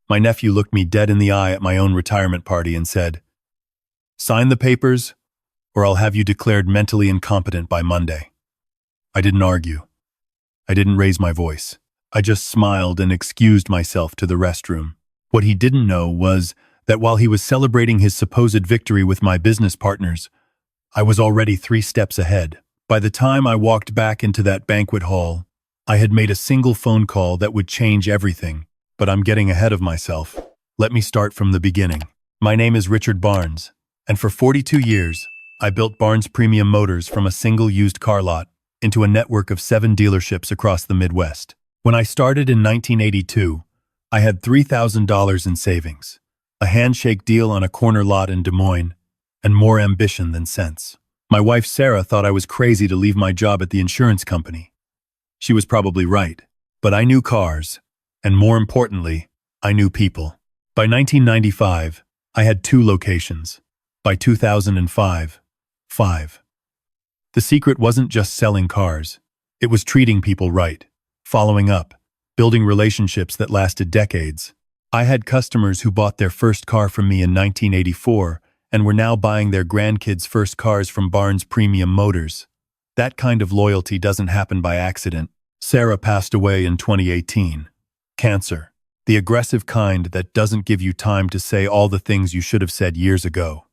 My nephew looked me dead in the eye at my own retirement party and said, "Sign the papers, or I'll have you declared mentally incompetent by Monday." I didn't argue. I didn't raise my voice. I just smiled and excused myself to the restroom. What he didn't know was that while he was celebrating his supposed victory with my business partners, I was already 3 steps ahead. By the time I walked back into that banquet hall, I had made a single phone call that would change everything. But I'm getting ahead of myself. Let me start from the beginning. My name is Richard Barnes, and for 42 years, I built Barnes Premium Motors from a single used car lot into a network of 7 dealerships across the Midwest. When I started in 1982, I had $3,000 in savings, a handshake deal on a corner lot in Des Moines, and more ambition than sense. My wife Sarah thought I was crazy to leave my job at the insurance company. She was probably right, but I knew cars, and more importantly, I knew people. By 1995, I had 2 locations. By 2005, 5. The secret wasn't just selling cars. It was treating people right, following up, building relationships that lasted decades. I had customers who bought their first car from me in 1984 and were now buying their grandkids' first cars from Barnes Premium Motors. That kind of loyalty doesn't happen by accident. Sarah passed away in 2018. Cancer. The aggressive kind that doesn't give you time to say all the things you should have said years ago.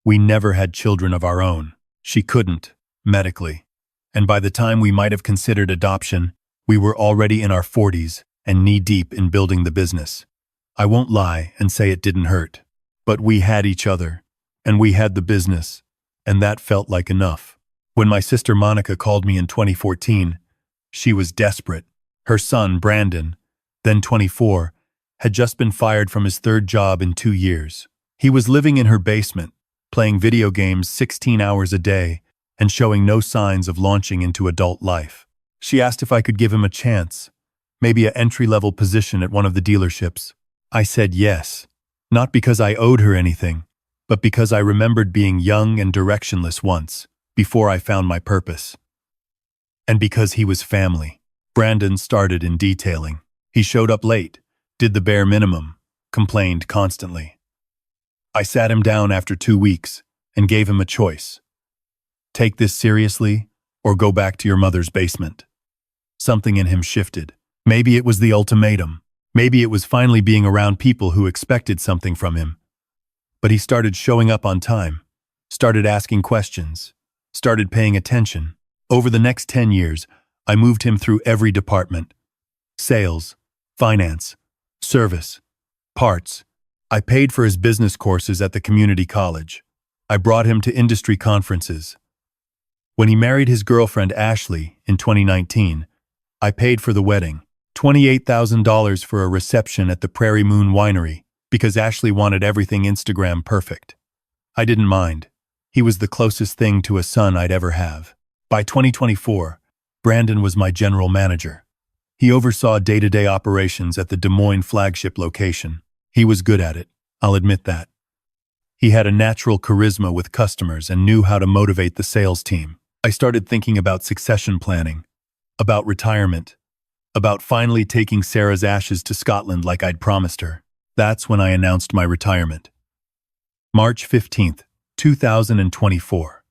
We never had children of our own. She couldn't, medically. And by the time we might have considered adoption, we were already in our 40s and knee-deep in building the business. I won't lie and say it didn't hurt. But we had each other, and we had the business, and that felt like enough. When my sister Monica called me in 2014, she was desperate. Her son, Brandon, then 24, had just been fired from his 3rd job in 2 years. He was living in her basement, playing video games 16 hours a day, and showing no signs of launching into adult life. She asked if I could give him a chance, maybe an entry-level position at one of the dealerships. I said yes, not because I owed her anything, but because I remembered being young and directionless once, before I found my purpose. And because he was family. Brandon started in detailing. He showed up late, did the bare minimum, complained constantly. I sat him down after 2 weeks and gave him a choice. Take this seriously, or go back to your mother's basement. Something in him shifted. Maybe it was the ultimatum. Maybe it was finally being around people who expected something from him. But he started showing up on time, started asking questions, started paying attention. Over the next 10 years, I moved him through every department. Sales, finance, service, parts. I paid for his business courses at the community college. I brought him to industry conferences. When he married his girlfriend Ashley in 2019, I paid for the wedding, $28,000 for a reception at the Prairie Moon Winery, because Ashley wanted everything Instagram perfect. I didn't mind. He was the closest thing to a son I'd ever have. By 2024, Brandon was my general manager. He oversaw day-to-day operations at the Des Moines flagship location. He was good at it, I'll admit that. He had a natural charisma with customers and knew how to motivate the sales team. I started thinking about succession planning, about retirement, about finally taking Sarah's ashes to Scotland like I'd promised her. That's when I announced my retirement. March 15th, 2024.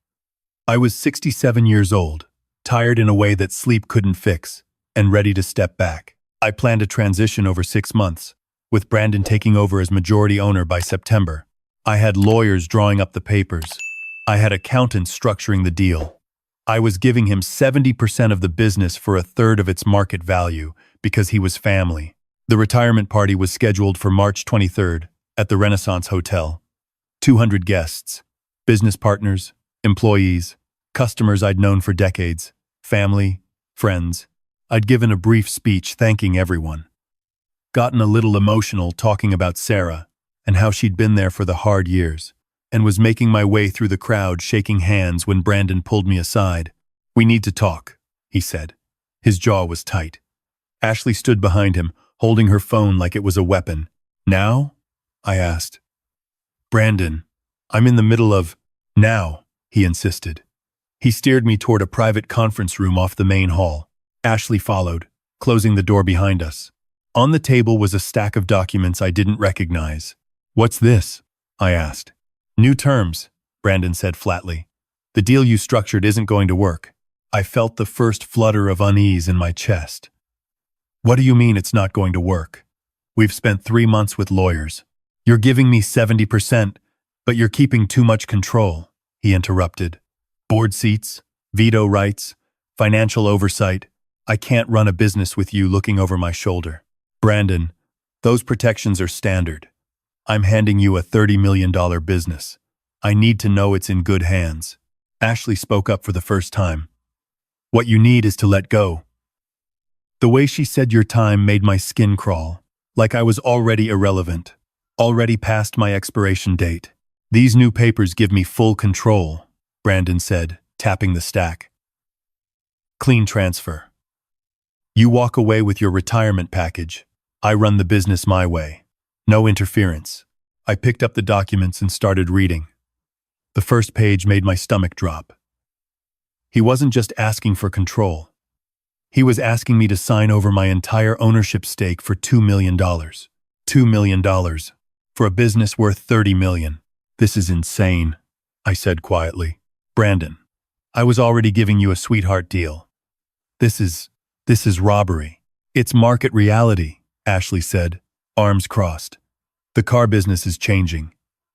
I was 67 years old, tired in a way that sleep couldn't fix, and ready to step back. I planned a transition over 6 months, with Brandon taking over as majority owner by September. I had lawyers drawing up the papers. I had accountants structuring the deal. I was giving him 70% of the business for 1/3 of its market value because he was family. The retirement party was scheduled for March 23rd at the Renaissance Hotel. 200 guests, business partners, employees, customers I'd known for decades, family, friends. I'd given a brief speech thanking everyone. Gotten a little emotional talking about Sarah and how she'd been there for the hard years, and was making my way through the crowd shaking hands when Brandon pulled me aside. "We need to talk," he said. His jaw was tight. Ashley stood behind him, holding her phone like it was a weapon. "Now?" I asked. "Brandon, I'm in the middle of—" "Now," he insisted. He steered me toward a private conference room off the main hall. Ashley followed, closing the door behind us. On the table was a stack of documents I didn't recognize. "What's this?" I asked. "New terms," Brandon said flatly. "The deal you structured isn't going to work." I felt the first flutter of unease in my chest. "What do you mean it's not going to work? We've spent 3 months with lawyers. You're giving me 70%, but you're keeping too much control," he interrupted. "Board seats, veto rights, financial oversight. I can't run a business with you looking over my shoulder." "Brandon, those protections are standard. I'm handing you a $30 million business. I need to know it's in good hands." Ashley spoke up for the first time. "What you need is to let go." The way she said "your time" made my skin crawl, like I was already irrelevant, already past my expiration date. "These new papers give me full control," Brandon said, tapping the stack. "Clean transfer. You walk away with your retirement package. I run the business my way. No interference." I picked up the documents and started reading. The first page made my stomach drop. He wasn't just asking for control. He was asking me to sign over my entire ownership stake for $2 million. $2 million. For a business worth $30 million. "This is insane," I said quietly. "Brandon, I was already giving you a sweetheart deal. This is robbery." "It's market reality," Ashley said, arms crossed. "The car business is changing.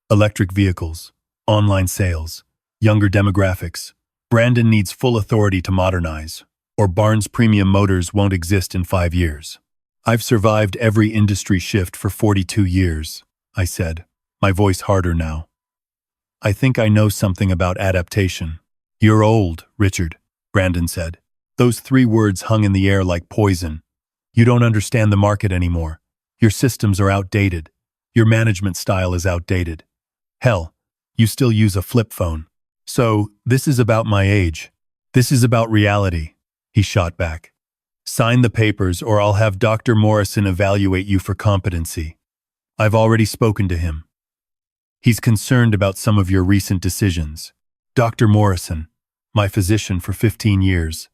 Electric vehicles, online sales, younger demographics. Brandon needs full authority to modernize, or Barnes Premium Motors won't exist in 5 years." "I've survived every industry shift for 42 years, I said, my voice harder now. "I think I know something about adaptation." "You're old, Richard," Brandon said. Those 3 words hung in the air like poison. "You don't understand the market anymore. Your systems are outdated. Your management style is outdated. Hell, you still use a flip phone. So, this is about my age. This is about reality," he shot back. "Sign the papers or I'll have Dr. Morrison evaluate you for competency. I've already spoken to him. He's concerned about some of your recent decisions." Dr. Morrison, my physician for 15 years.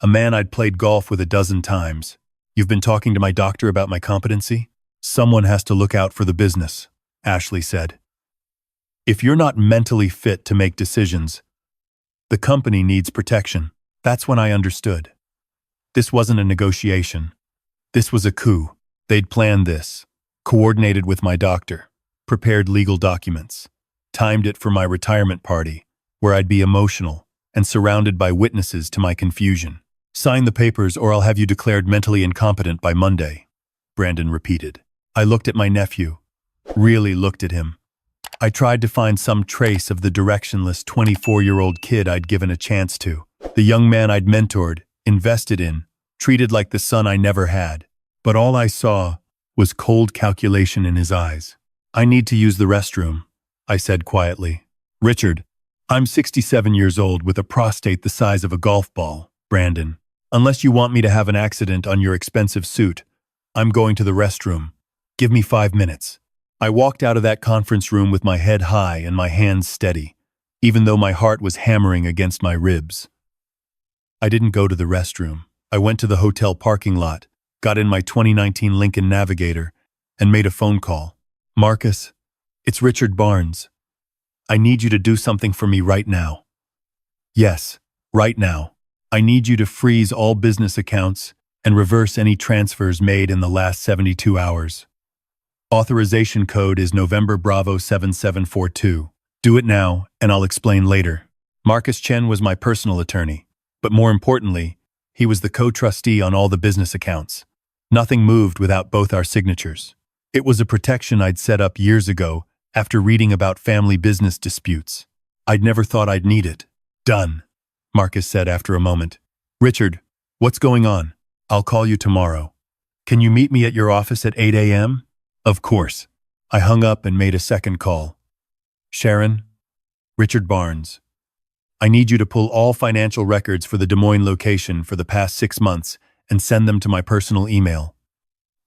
A man I'd played golf with a dozen times. "You've been talking to my doctor about my competency?" "Someone has to look out for the business," Ashley said. "If you're not mentally fit to make decisions, the company needs protection." That's when I understood. This wasn't a negotiation. This was a coup. They'd planned this, coordinated with my doctor, prepared legal documents, timed it for my retirement party, where I'd be emotional and surrounded by witnesses to my confusion. "Sign the papers or I'll have you declared mentally incompetent by Monday," Brandon repeated. I looked at my nephew, really looked at him. I tried to find some trace of the directionless 24-year-old kid I'd given a chance to, the young man I'd mentored, invested in, treated like the son I never had. But all I saw was cold calculation in his eyes. "I need to use the restroom," I said quietly. "Richard, I'm 67 years old with a prostate the size of a golf ball, Brandon. Unless you want me to have an accident on your expensive suit, I'm going to the restroom. Give me 5 minutes." I walked out of that conference room with my head high and my hands steady, even though my heart was hammering against my ribs. I didn't go to the restroom. I went to the hotel parking lot, got in my 2019 Lincoln Navigator, and made a phone call. "Marcus, it's Richard Barnes. I need you to do something for me right now." "Yes, right now. I need you to freeze all business accounts and reverse any transfers made in the last 72 hours. Authorization code is November Bravo 7742. Do it now, and I'll explain later." Marcus Chen was my personal attorney, but more importantly, he was the co-trustee on all the business accounts. Nothing moved without both our signatures. It was a protection I'd set up years ago after reading about family business disputes. I'd never thought I'd need it. "Done," Marcus said after a moment. "Richard, what's going on? I'll call you tomorrow. Can you meet me at your office at 8 a.m.? "Of course." I hung up and made a second call. "Sharon, Richard Barnes. I need you to pull all financial records for the Des Moines location for the past 6 months and send them to my personal email.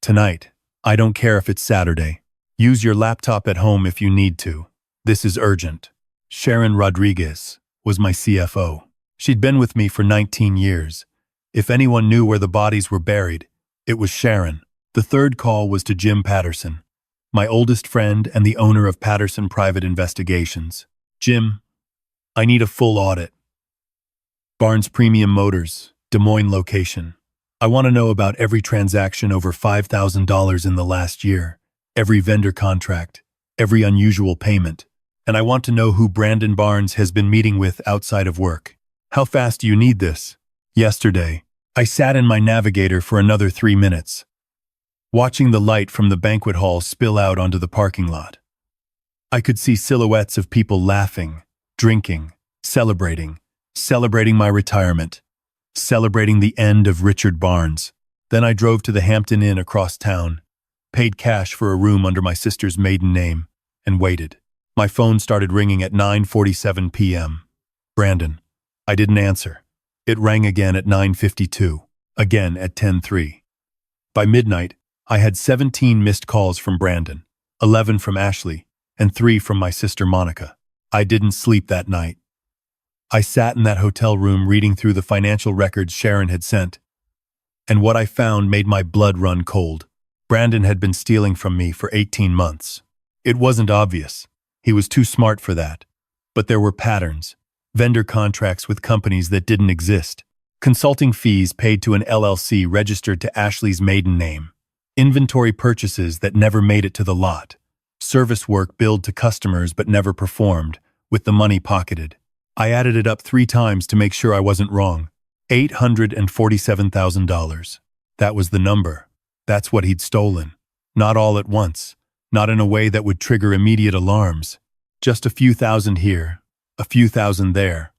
Tonight. I don't care if it's Saturday. Use your laptop at home if you need to. This is urgent." Sharon Rodriguez was my CFO. She'd been with me for 19 years. If anyone knew where the bodies were buried, it was Sharon. The third call was to Jim Patterson, my oldest friend and the owner of Patterson Private Investigations. Jim, I need a full audit. Barnes Premium Motors, Des Moines location. I want to know about every transaction over $5,000 in the last year, every vendor contract, every unusual payment, and I want to know who Brandon Barnes has been meeting with outside of work. How fast do you need this? Yesterday, I sat in my Navigator for another 3 minutes, watching the light from the banquet hall spill out onto the parking lot. I could see silhouettes of people laughing, drinking, celebrating my retirement, celebrating the end of Richard Barnes. Then I drove to the Hampton Inn across town, paid cash for a room under my sister's maiden name, and waited. My phone started ringing at 9:47 p.m. Brandon. I didn't answer. It rang again at 9:52, again at 10:03. By midnight, I had 17 missed calls from Brandon, 11 from Ashley, and 3 from my sister Monica. I didn't sleep that night. I sat in that hotel room reading through the financial records Sharon had sent, and what I found made my blood run cold. Brandon had been stealing from me for 18 months. It wasn't obvious. He was too smart for that. But there were patterns, vendor contracts with companies that didn't exist, consulting fees paid to an LLC registered to Ashley's maiden name, inventory purchases that never made it to the lot, service work billed to customers but never performed, with the money pocketed. I added it up 3 times to make sure I wasn't wrong. $847,000. That was the number. That's what he'd stolen. Not all at once. Not in a way that would trigger immediate alarms. Just a few thousand here, a few thousand there.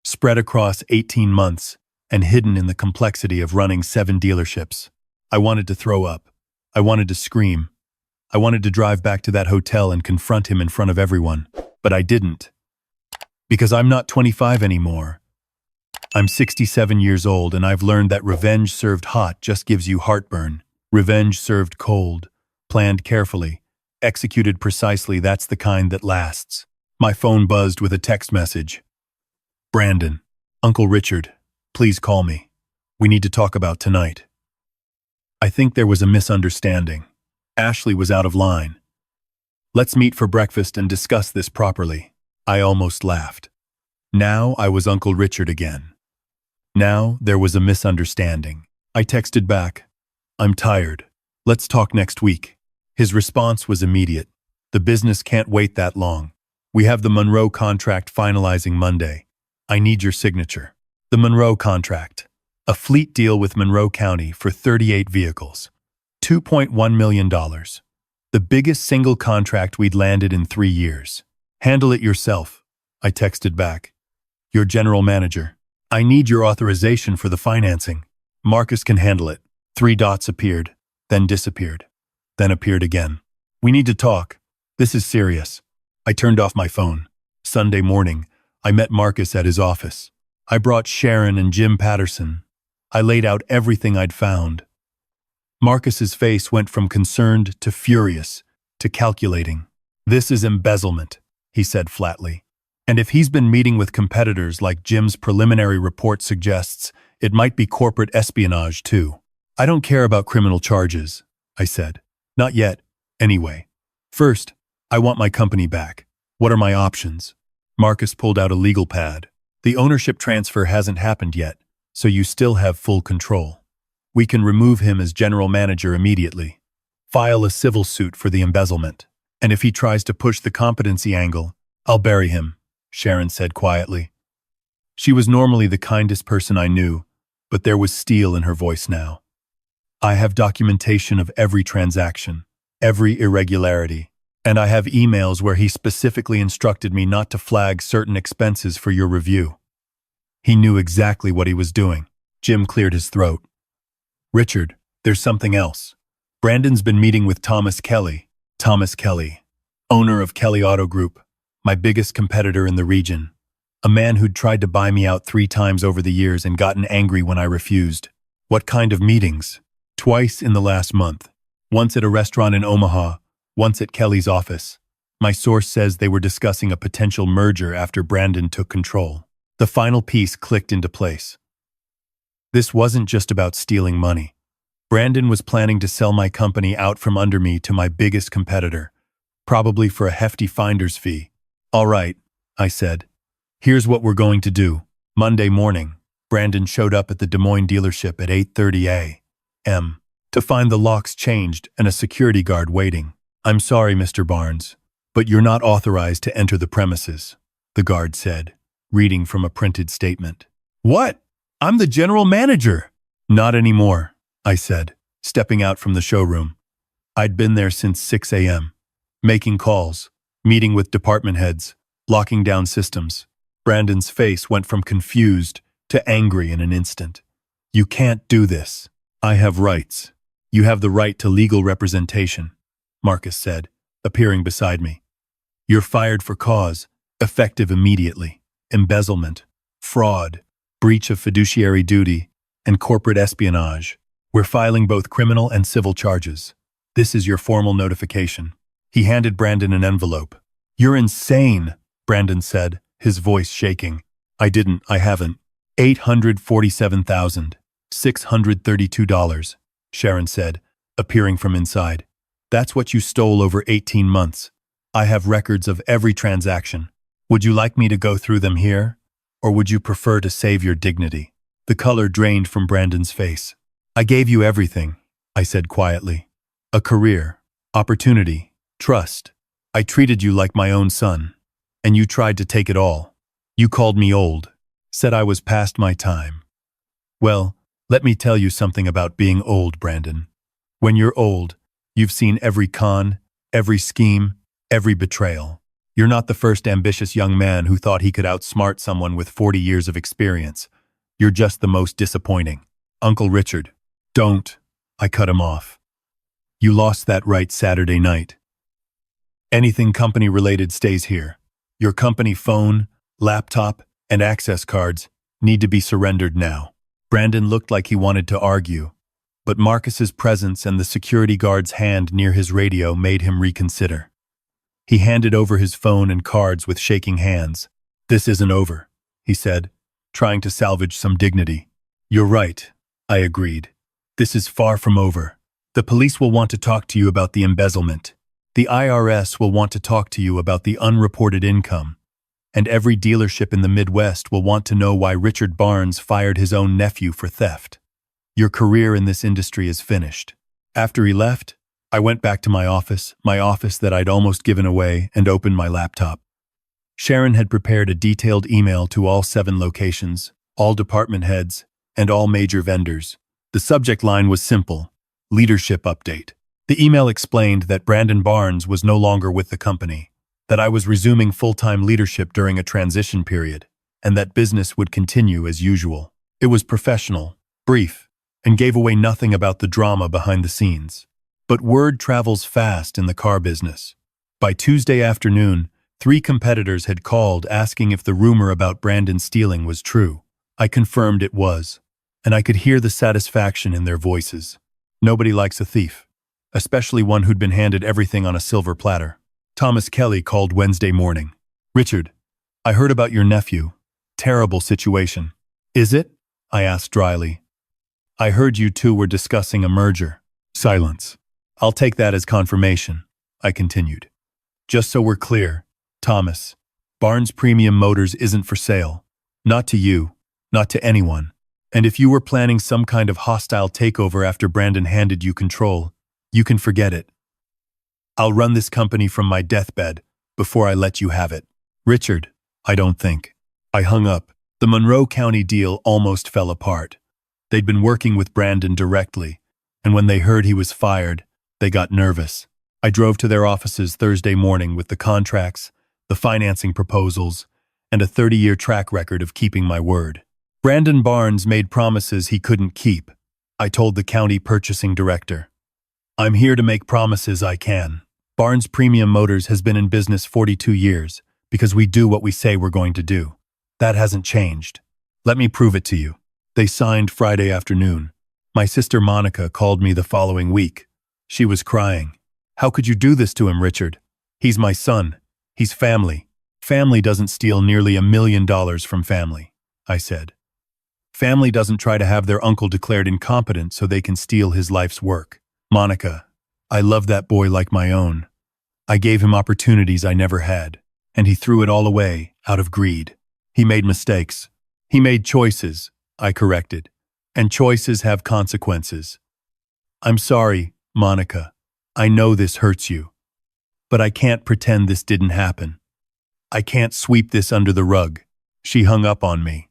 Spread across 18 months and hidden in the complexity of running 7 dealerships. I wanted to throw up. I wanted to scream. I wanted to drive back to that hotel and confront him in front of everyone. But I didn't. Because I'm not 25 anymore. I'm 67 years old, and I've learned that revenge served hot just gives you heartburn. Revenge served cold, planned carefully, executed precisely, that's the kind that lasts. My phone buzzed with a text message. Brandon, Uncle Richard, please call me. We need to talk about tonight. I think there was a misunderstanding. Ashley was out of line. Let's meet for breakfast and discuss this properly. I almost laughed. Now I was Uncle Richard again. Now there was a misunderstanding. I texted back, I'm tired. Let's talk next week. His response was immediate. The business can't wait that long. We have the Monroe contract finalizing Monday. I need your signature. The Monroe contract. A fleet deal with Monroe County for 38 vehicles. $2.1 million. The biggest single contract we'd landed in 3 years. Handle it yourself, I texted back. Your general manager. I need your authorization for the financing. Marcus can handle it. 3 dots appeared, then disappeared, then appeared again. We need to talk. This is serious. I turned off my phone. Sunday morning, I met Marcus at his office. I brought Sharon and Jim Patterson. I laid out everything I'd found. Marcus's face went from concerned to furious to calculating. This is embezzlement, he said flatly. And if he's been meeting with competitors like Jim's preliminary report suggests, it might be corporate espionage too. I don't care about criminal charges, I said. Not yet, anyway. First, I want my company back. What are my options? Marcus pulled out a legal pad. The ownership transfer hasn't happened yet, so you still have full control. We can remove him as general manager immediately. File a civil suit for the embezzlement. And if he tries to push the competency angle, I'll bury him, Sharon said quietly. She was normally the kindest person I knew, but there was steel in her voice now. I have documentation of every transaction, every irregularity, and I have emails where he specifically instructed me not to flag certain expenses for your review. He knew exactly what he was doing. Jim cleared his throat. Richard, there's something else. Brandon's been meeting with Thomas Kelly, owner of Kelly Auto Group, my biggest competitor in the region, a man who'd tried to buy me out 3 times over the years and gotten angry when I refused. What kind of meetings? Twice in the last month. Once at a restaurant in Omaha, once at Kelly's office. My source says they were discussing a potential merger after Brandon took control. The final piece clicked into place. This wasn't just about stealing money. Brandon was planning to sell my company out from under me to my biggest competitor, probably for a hefty finder's fee. All right, I said. Here's what we're going to do. Monday morning, Brandon showed up at the Des Moines dealership at 8:30 a.m. to find the locks changed and a security guard waiting. I'm sorry, Mr. Barnes, but you're not authorized to enter the premises, the guard said, reading from a printed statement. What? I'm the general manager. Not anymore, I said, stepping out from the showroom. I'd been there since 6 a.m., making calls, meeting with department heads, locking down systems. Brandon's face went from confused to angry in an instant. You can't do this. I have rights. You have the right to legal representation, Marcus said, appearing beside me. You're fired for cause, effective immediately. Embezzlement, fraud, breach of fiduciary duty, and corporate espionage. We're filing both criminal and civil charges. This is your formal notification. He handed Brandon an envelope. You're insane, Brandon said, his voice shaking. I haven't. $847,632, Sharon said, appearing from inside. That's what you stole over 18 months. I have records of every transaction. Would you like me to go through them here? Or would you prefer to save your dignity? The color drained from Brandon's face. I gave you everything, I said quietly. A career, opportunity, trust. I treated you like my own son. And you tried to take it all. You called me old, said I was past my time. Well, let me tell you something about being old, Brandon. When you're old, you've seen every con, every scheme, every betrayal. You're not the first ambitious young man who thought he could outsmart someone with 40 years of experience. You're just the most disappointing. Uncle Richard, don't, I cut him off. You lost that right Saturday night. Anything company-related stays here. Your company phone, laptop, and access cards need to be surrendered now. Brandon looked like he wanted to argue, but Marcus's presence and the security guard's hand near his radio made him reconsider. He handed over his phone and cards with shaking hands. This isn't over, he said, trying to salvage some dignity. You're right, I agreed. This is far from over. The police will want to talk to you about the embezzlement. The IRS will want to talk to you about the unreported income. And every dealership in the Midwest will want to know why Richard Barnes fired his own nephew for theft. Your career in this industry is finished. After he left, I went back to my office that I'd almost given away, and opened my laptop. Sharon had prepared a detailed email to all 7 locations, all department heads, and all major vendors. The subject line was simple: leadership update. The email explained that Brandon Barnes was no longer with the company, that I was resuming full-time leadership during a transition period, and that business would continue as usual. It was professional, brief, and gave away nothing about the drama behind the scenes. But word travels fast in the car business. By Tuesday afternoon, 3 competitors had called asking if the rumor about Brandon stealing was true. I confirmed it was, and I could hear the satisfaction in their voices. Nobody likes a thief, especially one who'd been handed everything on a silver platter. Thomas Kelly called Wednesday morning. Richard, I heard about your nephew. Terrible situation. Is it? I asked dryly. I heard you two were discussing a merger. Silence. I'll take that as confirmation, I continued. Just so we're clear, Thomas, Barnes Premium Motors isn't for sale. Not to you, not to anyone. And if you were planning some kind of hostile takeover after Brandon handed you control, you can forget it. I'll run this company from my deathbed before I let you have it. Richard, I don't think. I hung up. The Monroe County deal almost fell apart. They'd been working with Brandon directly, and when they heard he was fired, they got nervous. I drove to their offices Thursday morning with the contracts, the financing proposals, and a 30-year track record of keeping my word. Brandon Barnes made promises he couldn't keep. I told the county purchasing director, I'm here to make promises I can. Barnes Premium Motors has been in business 42 years because we do what we say we're going to do. That hasn't changed. Let me prove it to you. They signed Friday afternoon. My sister Monica called me the following week. She was crying. How could you do this to him, Richard? He's my son. He's family. Family doesn't steal nearly $1 million from family, I said. Family doesn't try to have their uncle declared incompetent so they can steal his life's work. Monica, I love that boy like my own. I gave him opportunities I never had, and he threw it all away out of greed. He made mistakes. He made choices, I corrected, and choices have consequences. I'm sorry, Monica. I know this hurts you, but I can't pretend this didn't happen. I can't sweep this under the rug. She hung up on me.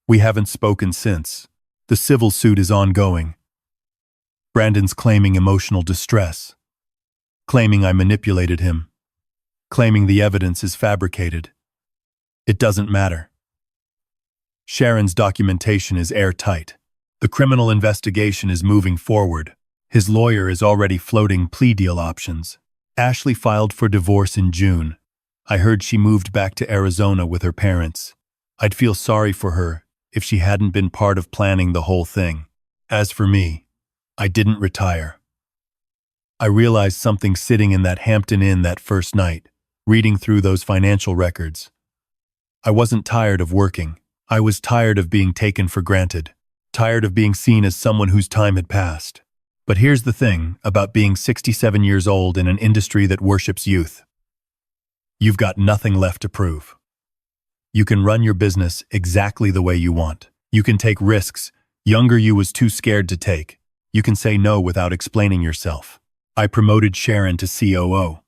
We haven't spoken since. The civil suit is ongoing. Brandon's claiming emotional distress, claiming I manipulated him, claiming the evidence is fabricated. It doesn't matter. Sharon's documentation is airtight. The criminal investigation is moving forward. His lawyer is already floating plea deal options. Ashley filed for divorce in June. I heard she moved back to Arizona with her parents. I'd feel sorry for her if she hadn't been part of planning the whole thing. As for me, I didn't retire. I realized something sitting in that Hampton Inn that first night, reading through those financial records. I wasn't tired of working. I was tired of being taken for granted, tired of being seen as someone whose time had passed. But here's the thing about being 67 years old in an industry that worships youth. You've got nothing left to prove. You can run your business exactly the way you want. You can take risks younger you was too scared to take. You can say no without explaining yourself. I promoted Sharon to COO.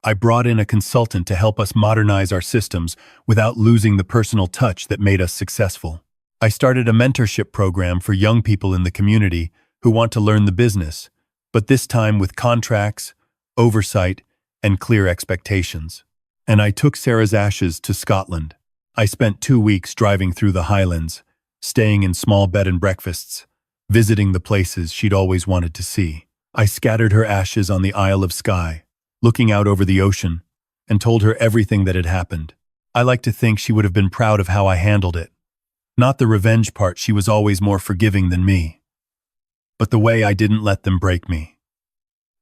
I brought in a consultant to help us modernize our systems without losing the personal touch that made us successful. I started a mentorship program for young people in the community who want to learn the business, but this time with contracts, oversight, and clear expectations. And I took Sarah's ashes to Scotland. I spent 2 weeks driving through the Highlands, staying in small bed and breakfasts, visiting the places she'd always wanted to see. I scattered her ashes on the Isle of Skye, looking out over the ocean, and told her everything that had happened. I like to think she would have been proud of how I handled it. Not the revenge part, she was always more forgiving than me. But the way I didn't let them break me.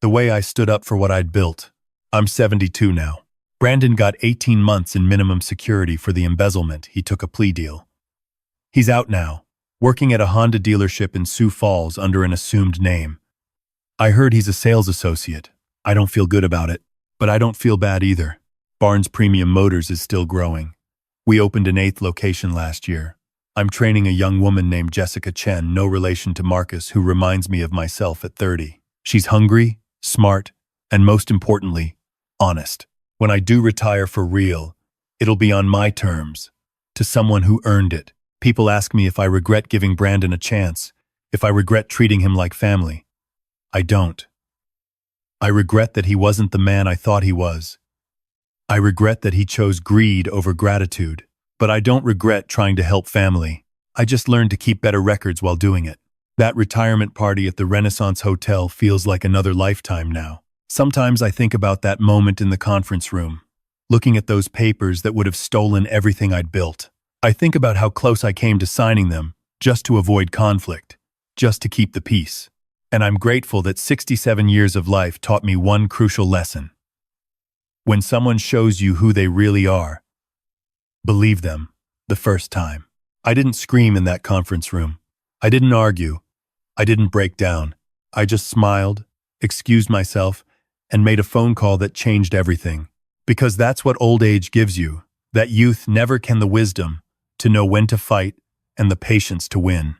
The way I stood up for what I'd built. I'm 72 now. Brandon got 18 months in minimum security for the embezzlement. He took a plea deal. He's out now, working at a Honda dealership in Sioux Falls under an assumed name. I heard he's a sales associate. I don't feel good about it, but I don't feel bad either. Barnes Premium Motors is still growing. We opened an 8th location last year. I'm training a young woman named Jessica Chen, no relation to Marcus, who reminds me of myself at 30. She's hungry, smart, and most importantly, honest. When I do retire for real, it'll be on my terms, to someone who earned it. People ask me if I regret giving Brandon a chance, if I regret treating him like family. I don't. I regret that he wasn't the man I thought he was. I regret that he chose greed over gratitude. But I don't regret trying to help family. I just learned to keep better records while doing it. That retirement party at the Renaissance Hotel feels like another lifetime now. Sometimes I think about that moment in the conference room, looking at those papers that would have stolen everything I'd built. I think about how close I came to signing them, just to avoid conflict, just to keep the peace. And I'm grateful that 67 years of life taught me one crucial lesson. When someone shows you who they really are, believe them the first time. I didn't scream in that conference room. I didn't argue. I didn't break down. I just smiled, excused myself, and made a phone call that changed everything. Because that's what old age gives you, that youth never can, the wisdom to know when to fight and the patience to win.